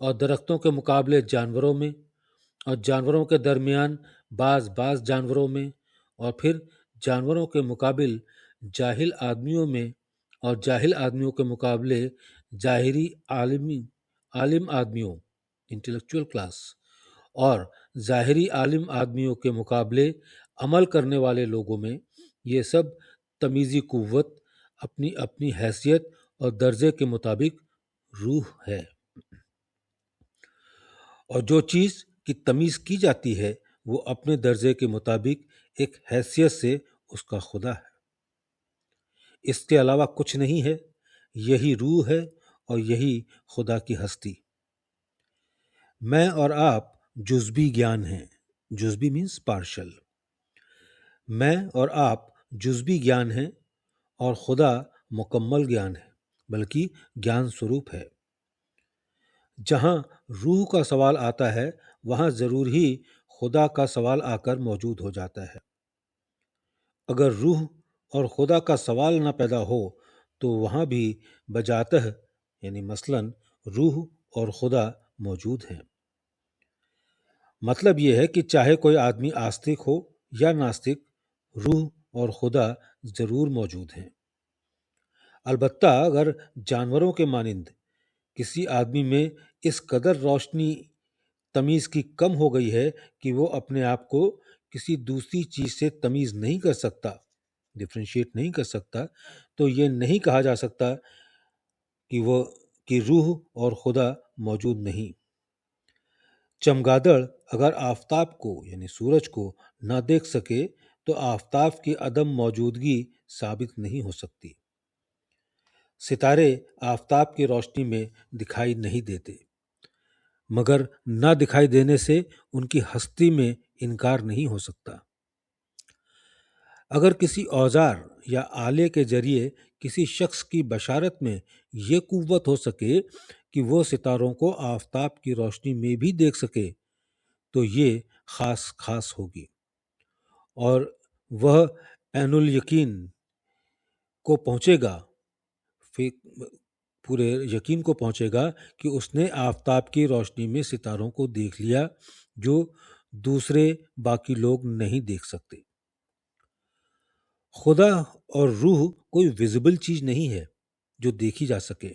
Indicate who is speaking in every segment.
Speaker 1: اور درختوں کے مقابلے جانوروں میں، اور جانوروں کے درمیان بعض جانوروں میں، اور پھر جانوروں کے مقابل جاہل آدمیوں میں، اور جاہل آدمیوں کے مقابلے ظاہری عالم آدمیوں انٹلیکچوئل کلاس، اور ظاہری عالم آدمیوں کے مقابلے عمل کرنے والے لوگوں میں، یہ سب تمیزی قوت اپنی اپنی حیثیت اور درجے کے مطابق روح ہے، اور جو چیز کی تمیز کی جاتی ہے وہ اپنے درجے کے مطابق ایک حیثیت سے اس کا خدا ہے، اس کے علاوہ کچھ نہیں ہے، یہی روح ہے اور یہی خدا کی ہستی۔ میں اور آپ جزوی گیان ہیں، جزوی مینس پارشل، میں اور آپ جزوی گیان ہیں اور خدا مکمل گیان ہے، بلکہ گیان سوروپ ہے۔ جہاں روح کا سوال آتا ہے وہاں ضرور ہی خدا کا سوال آ کر موجود ہو جاتا ہے۔ اگر روح اور خدا کا سوال نہ پیدا ہو تو وہاں بھی بجاتہ یعنی مثلاً روح اور خدا موجود ہیں۔ مطلب یہ ہے کہ چاہے کوئی آدمی آستک ہو یا ناستک، روح اور خدا ضرور موجود ہیں۔ البتہ اگر جانوروں کے مانند کسی آدمی میں اس قدر روشنی تمیز کی کم ہو گئی ہے کہ وہ اپنے آپ کو کسی دوسری چیز سے تمیز نہیں کر سکتا، ڈفرینشیٹ نہیں کر سکتا، تو یہ نہیں کہا جا سکتا کہ روح اور خدا موجود نہیں۔ چمگادڑ اگر آفتاب کو یعنی سورج کو نہ دیکھ سکے تو آفتاب کی عدم موجودگی ثابت نہیں ہو سکتی۔ ستارے آفتاب کی روشنی میں دکھائی نہیں دیتے، مگر نہ دکھائی دینے سے ان کی ہستی میں انکار نہیں ہو سکتا۔ اگر کسی اوزار یا آلے کے ذریعے کسی شخص کی بشارت میں یہ قوت ہو سکے کہ وہ ستاروں کو آفتاب کی روشنی میں بھی دیکھ سکے تو یہ خاص ہوگی، اور وہ عین الیقین کو پہنچے گا، پورے یقین کو پہنچے گا کہ اس نے آفتاب کی روشنی میں ستاروں کو دیکھ لیا جو دوسرے باقی لوگ نہیں دیکھ سکتے۔ خدا اور روح کوئی ویزیبل چیز نہیں ہے جو دیکھی جا سکے،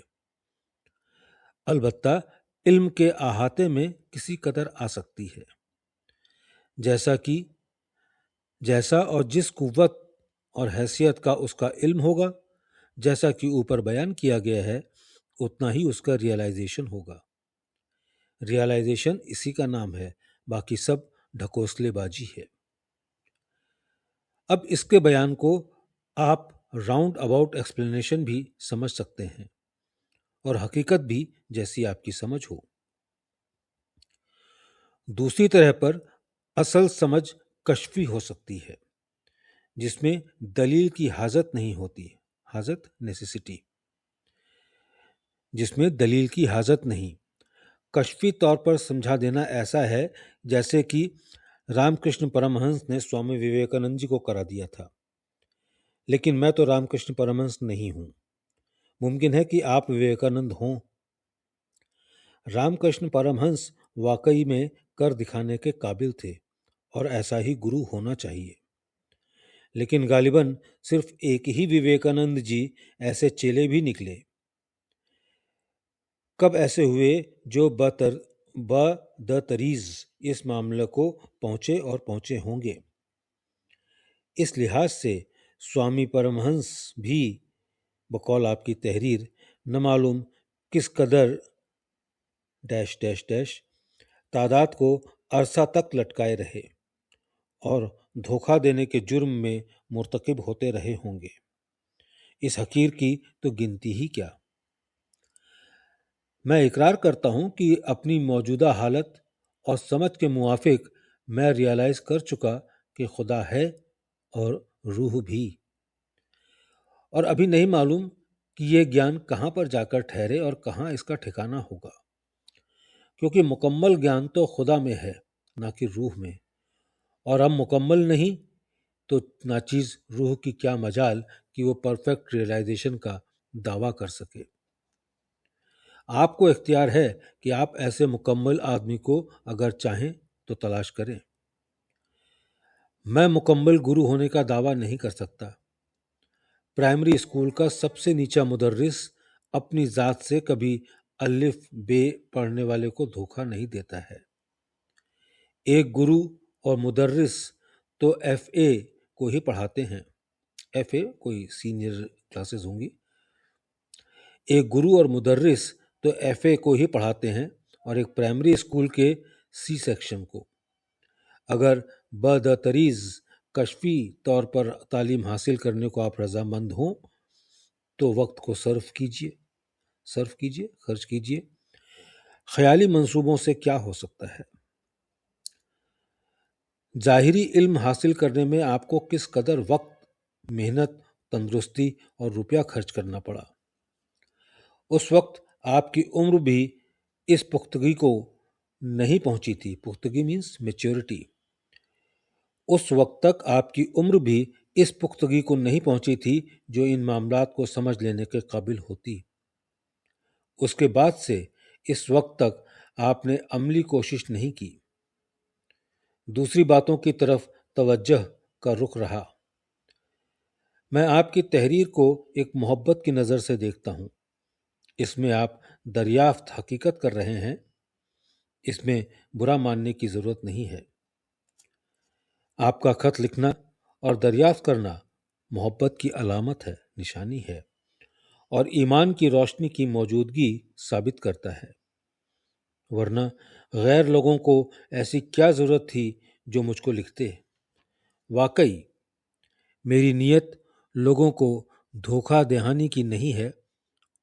Speaker 1: البتہ علم کے احاطے میں کسی قدر آ سکتی ہے۔ جیسا اور جس قوت اور حیثیت کا اس کا علم ہوگا، جیسا کہ اوپر بیان کیا گیا ہے، اتنا ہی اس کا ریئلائزیشن ہوگا۔ ریئلائزیشن اسی کا نام ہے، باقی سب ڈھکوسلے بازی ہے۔ اب اس کے بیان کو آپ راؤنڈ اباؤٹ ایکسپلینیشن بھی سمجھ سکتے ہیں، اور حقیقت بھی جیسی آپ کی سمجھ ہو۔ دوسری طرح پر اصل سمجھ کشفی ہو سکتی ہے، جس میں دلیل کی حاجت نہیں ہوتی، حاجت نیسیسٹی، جس میں دلیل کی حاجت نہیں۔ کشفی طور پر سمجھا دینا ایسا ہے جیسے کہ رام کرشن پرمہنس نے سوامی وویکانند جی کو کرا دیا تھا، لیکن میں تو رام کرشن پرمہنس نہیں ہوں، ممکن ہے کہ آپ وویکانند ہوں۔ رام کرشن پرمہنس واقعی میں کر دکھانے کے قابل تھے، اور ایسا ہی گرو ہونا چاہیے، لیکن غالباً صرف ایک ہی وویکانند جی ایسے چیلے بھی نکلے۔ کب ایسے ہوئے جو بدتریز اس معاملے کو پہنچے ہوں گے۔ اس لحاظ سے سوامی پرمہنس بھی بقول آپ کی تحریر نہ معلوم کس قدر تعداد کو عرصہ تک لٹکائے رہے اور دھوکہ دینے کے جرم میں مرتکب ہوتے رہے ہوں گے۔ اس حقیر کی تو گنتی ہی کیا۔ میں اقرار کرتا ہوں کہ اپنی موجودہ حالت اور سمجھ کے موافق میں ریئلائز کر چکا کہ خدا ہے اور روح بھی، اور ابھی نہیں معلوم کہ یہ گیان کہاں پر جا کر ٹھہرے اور کہاں اس کا ٹھکانہ ہوگا، کیونکہ مکمل گیان تو خدا میں ہے نہ کہ روح میں، اور ہم مکمل نہیں تو ناچیز روح کی کیا مجال کہ وہ پرفیکٹ ریئلائزیشن کا دعویٰ کر سکے۔ آپ کو اختیار ہے کہ آپ ایسے مکمل آدمی کو اگر چاہیں تو تلاش کریں۔ میں مکمل گرو ہونے کا دعویٰ نہیں کر سکتا۔ پرائمری اسکول کا سب سے نیچا مدرس اپنی ذات سے کبھی الف بے پڑھنے والے کو دھوکہ نہیں دیتا ہے۔ ایک گرو اور مدرس تو ایف اے کو ہی پڑھاتے ہیں۔ ایف اے کوئی سینئر کلاسز ہوں گی۔ ایک گرو اور مدرس تو ایف اے کو ہی پڑھاتے ہیں اور ایک پرائمری اسکول کے سی سیکشن کو۔ اگر بدتریز کشفی طور پر تعلیم حاصل کرنے کو آپ رضامند ہوں تو وقت کو خرچ کیجیے۔ خیالی منصوبوں سے کیا ہو سکتا ہے؟ ظاہری علم حاصل کرنے میں آپ کو کس قدر وقت، محنت، تندرستی اور روپیہ خرچ کرنا پڑا۔ اس وقت آپ کی عمر بھی اس پختگی کو نہیں پہنچی تھی۔ پختگی مینس میچورٹی۔ اس وقت تک آپ کی عمر بھی اس پختگی کو نہیں پہنچی تھی جو ان معاملات کو سمجھ لینے کے قابل ہوتی۔ اس کے بعد سے اس وقت تک آپ نے عملی کوشش نہیں کی۔ دوسری باتوں کی طرف توجہ کا رخ رہا۔ میں آپ کی تحریر کو ایک محبت کی نظر سے دیکھتا ہوں۔ اس میں آپ دریافت حقیقت کر رہے ہیں۔ اس میں برا ماننے کی ضرورت نہیں ہے۔ آپ کا خط لکھنا اور دریافت کرنا محبت کی علامت ہے، نشانی ہے، اور ایمان کی روشنی کی موجودگی ثابت کرتا ہے۔ ورنہ غیر لوگوں کو ایسی کیا ضرورت تھی جو مجھ کو لکھتے؟ واقعی میری نیت لوگوں کو دھوکہ دہانی کی نہیں ہے،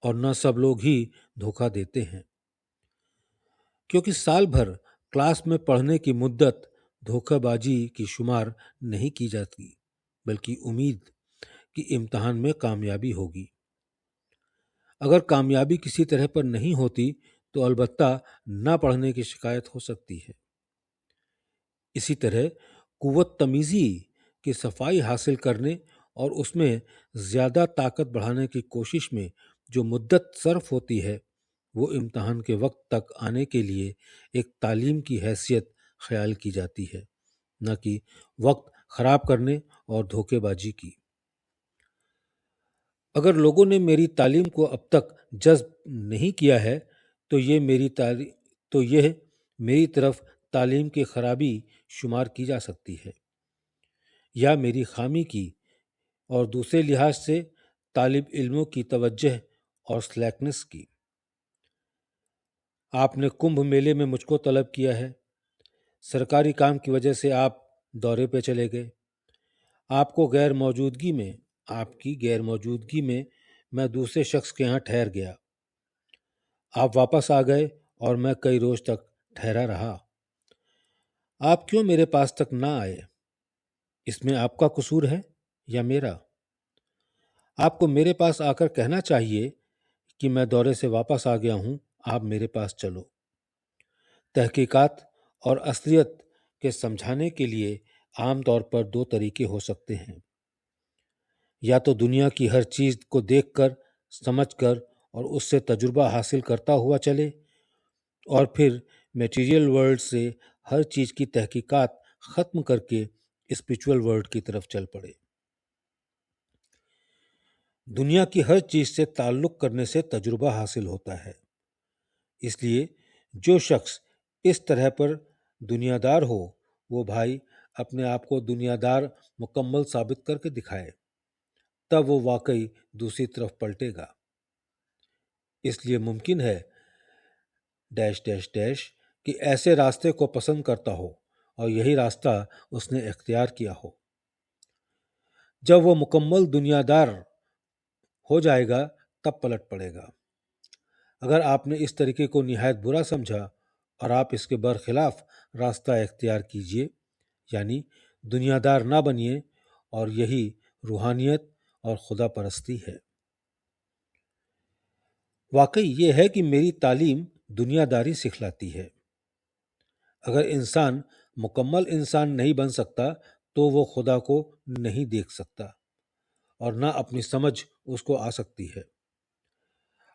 Speaker 1: اور نہ سب لوگ ہی دھوکہ دیتے ہیں، کیونکہ سال بھر کلاس میں پڑھنے کی مدت دھوکہ بازی کی شمار نہیں کی جاتی، بلکہ امید کہ امتحان میں کامیابی ہوگی۔ اگر کامیابی کسی طرح پر نہیں ہوتی تو البتہ نہ پڑھنے کی شکایت ہو سکتی ہے۔ اسی طرح قوت تمیزی کی صفائی حاصل کرنے اور اس میں زیادہ طاقت بڑھانے کی کوشش میں جو مدت صرف ہوتی ہے وہ امتحان کے وقت تک آنے کے لیے ایک تعلیم کی حیثیت خیال کی جاتی ہے، نہ کہ وقت خراب کرنے اور دھوکے بازی کی۔ اگر لوگوں نے میری تعلیم کو اب تک جذب نہیں کیا ہے تو یہ میری طرف تعلیم کی خرابی شمار کی جا سکتی ہے، یا میری خامی کی، اور دوسرے لحاظ سے طالب علموں کی توجہ اور سلیکنس کی۔ آپ نے کمبھ میلے میں مجھ کو طلب کیا ہے۔ سرکاری کام کی وجہ سے آپ دورے پہ چلے گئے۔ آپ کی غیر موجودگی میں میں دوسرے شخص کے ہاں ٹھہر گیا۔ آپ واپس آ گئے اور میں کئی روز تک ٹھہرا رہا۔ آپ کیوں میرے پاس تک نہ آئے؟ اس میں آپ کا قصور ہے یا میرا؟ آپ کو میرے پاس آ کر کہنا چاہیے کہ میں دورے سے واپس آ گیا ہوں، آپ میرے پاس چلو۔ تحقیقات اور اصلیت کے سمجھانے کے لیے عام طور پر دو طریقے ہو سکتے ہیں۔ یا تو دنیا کی ہر چیز کو دیکھ کر، سمجھ کر اور اس سے تجربہ حاصل کرتا ہوا چلے، اور پھر میٹیریل ورلڈ سے ہر چیز کی تحقیقات ختم کر کے اسپریچول ورلڈ کی طرف چل پڑے۔ دنیا کی ہر چیز سے تعلق کرنے سے تجربہ حاصل ہوتا ہے۔ اس لیے جو شخص اس طرح پر دنیا دار ہو وہ بھائی اپنے آپ کو دنیا دار مکمل ثابت کر کے دکھائے، تب وہ واقعی دوسری طرف پلٹے گا۔ اس لیے ممکن ہے ڈیش ڈیش ڈیش کہ ایسے راستے کو پسند کرتا ہو اور یہی راستہ اس نے اختیار کیا ہو۔ جب وہ مکمل دنیا دار ہو جائے گا تب پلٹ پڑے گا۔ اگر آپ نے اس طریقے کو نہایت برا سمجھا اور آپ اس کے برخلاف راستہ اختیار کیجئے، یعنی دنیا دار نہ بنیے، اور یہی روحانیت اور خدا پرستی ہے۔ واقعی یہ ہے کہ میری تعلیم دنیا داری سکھلاتی ہے۔ اگر انسان مکمل انسان نہیں بن سکتا تو وہ خدا کو نہیں دیکھ سکتا، اور نہ اپنی سمجھ اس کو آ سکتی ہے۔